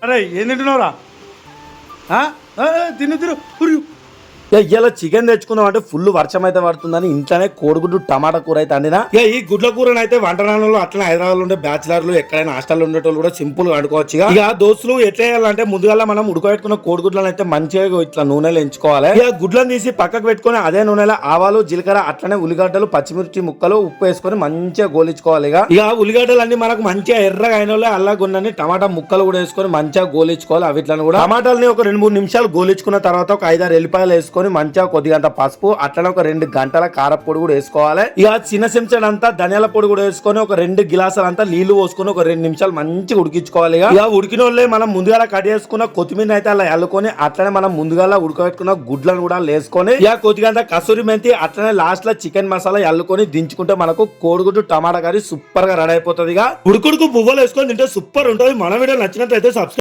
అరే ఏం తింటున్నావురా తిను తిను ఉరియు. ఇలా చికెన్ తెచ్చుకుందాం అంటే ఫుల్ వర్షం అయితే పడుతుందని ఇంట్లోనే కోడిగుడ్డు టమాటా కూర అయితే అండినా. ఈ గుడ్ల కూరని అయితే వంటనాలలో అట్లా హైదరాబాద్ ఉండే బ్యాచిలర్లు ఎక్కడైనా హాస్టల్ ఉండేటోళ్ళు కూడా సింపుల్ గా వండుకోవచ్చు. ఇక దోస్తులు ఎట్లా చేయాలంటే ముందుగా మనం ఉడకబెట్టుకున్న కోడిగుడ్లను అయితే మంచిగా ఇట్లా నూనెలో ఎంచుకోవాలి. ఇక గుడ్లను తీసి పక్కకు పెట్టుకుని అదే నూనెలో ఆవాలు జీలకర్ర అట్లనే ఉల్లిగడ్డలు పచ్చిమిర్చి ముక్కలు ఉప్పు వేసుకొని మంచిగా గోలించుకోవాలి. ఇక ఉల్లిగడ్డలు అన్ని మనకు మంచిగా ఎర్రగా అయిన అల్లా గున్నని టమాటా ముక్కలు కూడా వేసుకొని మంచిగా గోలించుకోవాలి. అవిట్లను కూడా టమాటాలని ఒక 2-3 నిమిషాలు గోలించుకున్న తర్వాత ఒక 5-6 ఎల్లిపాయలు వేసుకొని మంచిగా కొద్దిగంత పసుపు అట్లనే ఒక 2 గంటల కారపొడి కూడా వేసుకోవాలి. ఇక చిన్న చెంచాడంతా ధనియాల పొడి కూడా వేసుకొని ఒక 2 గిలాసులంతా నీళ్లు పోసుకొని ఒక 2 నిమిషాలు మంచిగా ఉడికించుకోవాలి. ఇక ఉడికిన వాళ్ళే మనం ముందుగా కట్ చేసుకున్న కొత్తిమీర అయితే అలా అల్లుకొని అట్లనే మనం ముందుగా ఉడకబెట్టుకున్న గుడ్లను కూడా వేసుకొని ఇక కొద్దిగంత కసూరి మెంతి అట్లనే లాస్ట్ లో చికెన్ మసాలా అల్లుకొని దించుకుంటే మనకు కోడిగుడ్డు టమాటా కర్రీ సూపర్ గా రెడీ అయిపోతుంది. ఇక ఉడుకుడుకు పువ్వులు వేసుకొని తింటే సూపర్ ఉంటుంది. మన వీడియో నచ్చినట్లయితే సబ్స్క్రైబ్